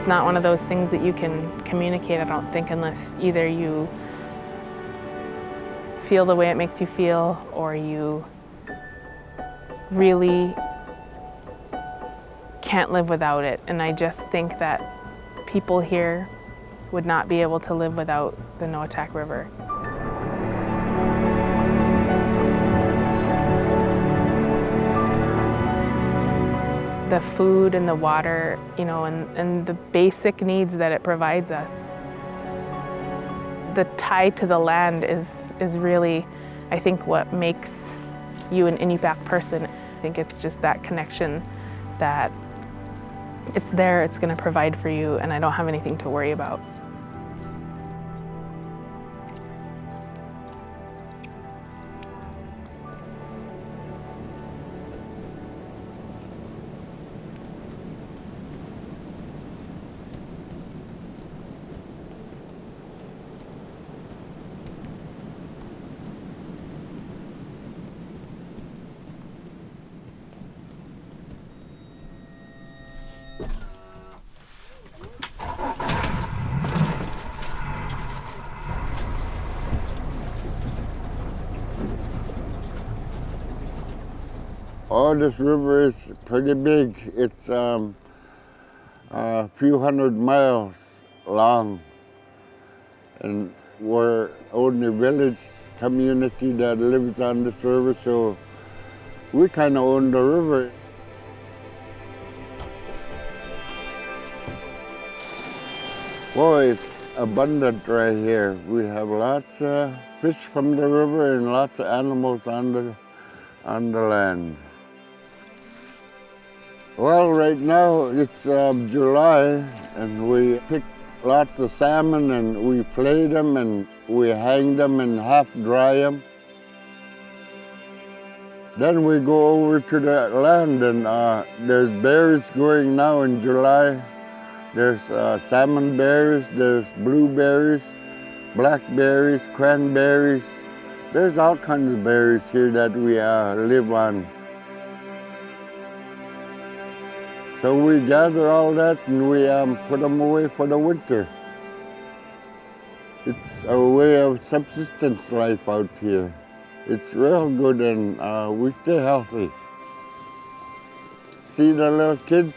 It's not one of those things that you can communicate, I don't think, unless either you feel the way it makes you feel or you really can't live without it. And I just think that people here would not be able to live without the Noatak River. The food and the water, and the basic needs that it provides us. The tie to the land is really, I think, what makes you an Inupiaq person. I think it's just that connection that it's there, it's going to provide for you, and I don't have anything to worry about. Oh, this river is pretty big. It's a few hundred miles long. And we're only village community that lives on this river, so we kind of own the river. Boy, it's abundant right here. We have lots of fish from the river and lots of animals on the land. Well, right now it's July, and we pick lots of salmon and we flay them and we hang them and half dry them. Then we go over to the land, and there's berries growing now in July. There's salmon berries, there's blueberries, blackberries, cranberries. There's all kinds of berries here that we live on. So we gather all that and we put them away for the winter. It's a way of subsistence life out here. It's real good, and we stay healthy. See the little kids?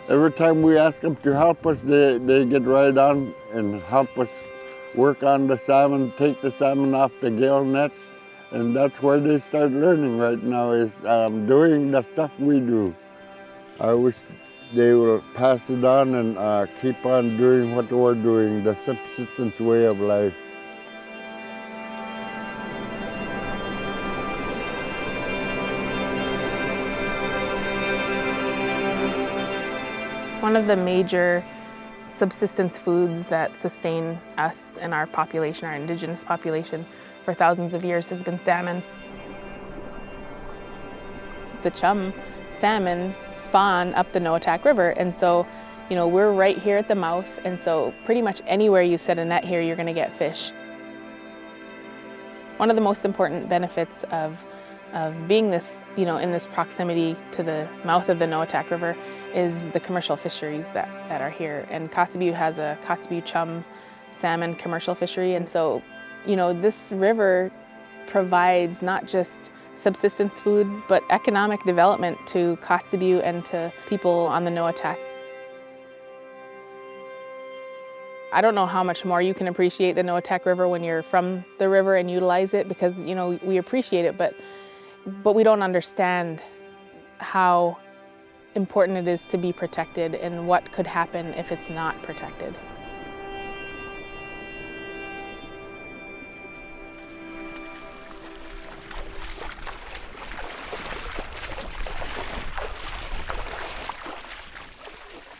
Every time we ask them to help us, they get right on and help us work on the salmon, take the salmon off the gill net. And that's where they start learning right now, is doing the stuff we do. I wish they will pass it on and keep on doing what we're doing, the subsistence way of life. One of the major subsistence foods that sustain us and our population, our indigenous population, for thousands of years has been salmon. The chum salmon spawn up the Noatak River, and so we're right here at the mouth, and so pretty much anywhere you set a net here, you're going to get fish. One of the most important benefits of being this, in this proximity to the mouth of the Noatak River is the commercial fisheries that are here. And Kotzebue has a Kotzebue chum salmon commercial fishery, and so this river provides not just subsistence food, but economic development to Kotzebue and to people on the Noatak. I don't know how much more you can appreciate the Noatak River when you're from the river and utilize it, because we appreciate it, but we don't understand how important it is to be protected and what could happen if it's not protected.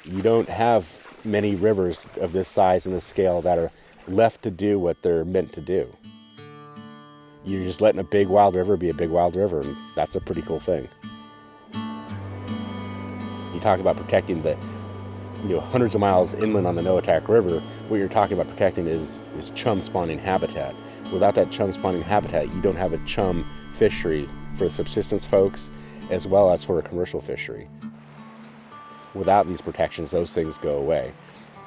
You don't have many rivers of this size and this scale that are left to do what they're meant to do. You're just letting a big wild river be a big wild river, and that's a pretty cool thing. You talk about protecting the hundreds of miles inland on the Noatak River. What you're talking about protecting is chum spawning habitat. Without that chum spawning habitat, you don't have a chum fishery for the subsistence folks as well as for a commercial fishery. Without these protections, those things go away.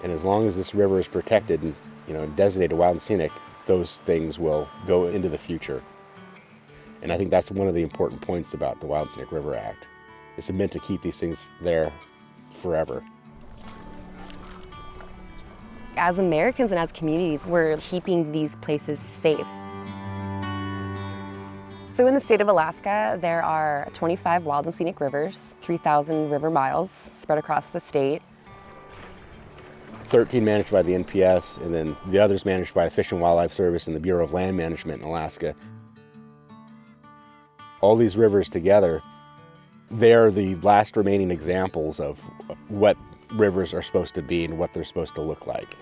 And as long as this river is protected and designated wild and scenic, those things will go into the future. And I think that's one of the important points about the Wild and Scenic River Act. It's meant to keep these things there forever. As Americans and as communities, we're keeping these places safe. So in the state of Alaska, there are 25 wild and scenic rivers, 3,000 river miles spread across the state. 13 managed by the NPS, and then the others managed by Fish and Wildlife Service and the Bureau of Land Management in Alaska. All these rivers together, they're the last remaining examples of what rivers are supposed to be and what they're supposed to look like.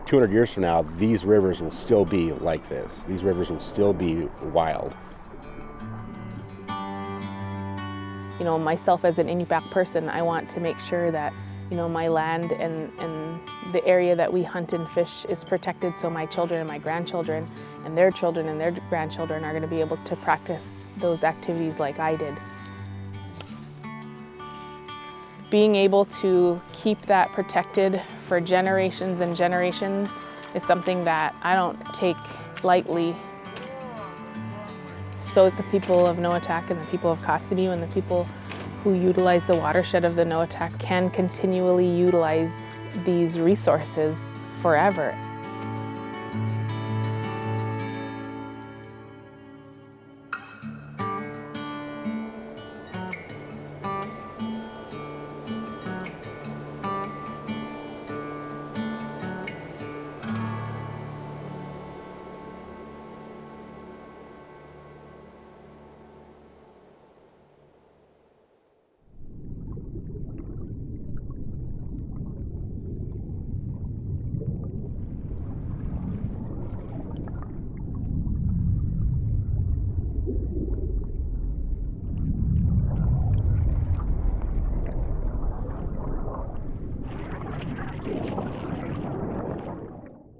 200 years from now, these rivers will still be like this. These rivers will still be wild. Myself as an Inupiaq person, I want to make sure that, my land and the area that we hunt and fish is protected, so my children and my grandchildren and their children and their grandchildren are going to be able to practice those activities like I did. Being able to keep that protected for generations and generations is something that I don't take lightly. So the people of Noatak and the people of Kotzebue and the people who utilize the watershed of the Noatak can continually utilize these resources forever.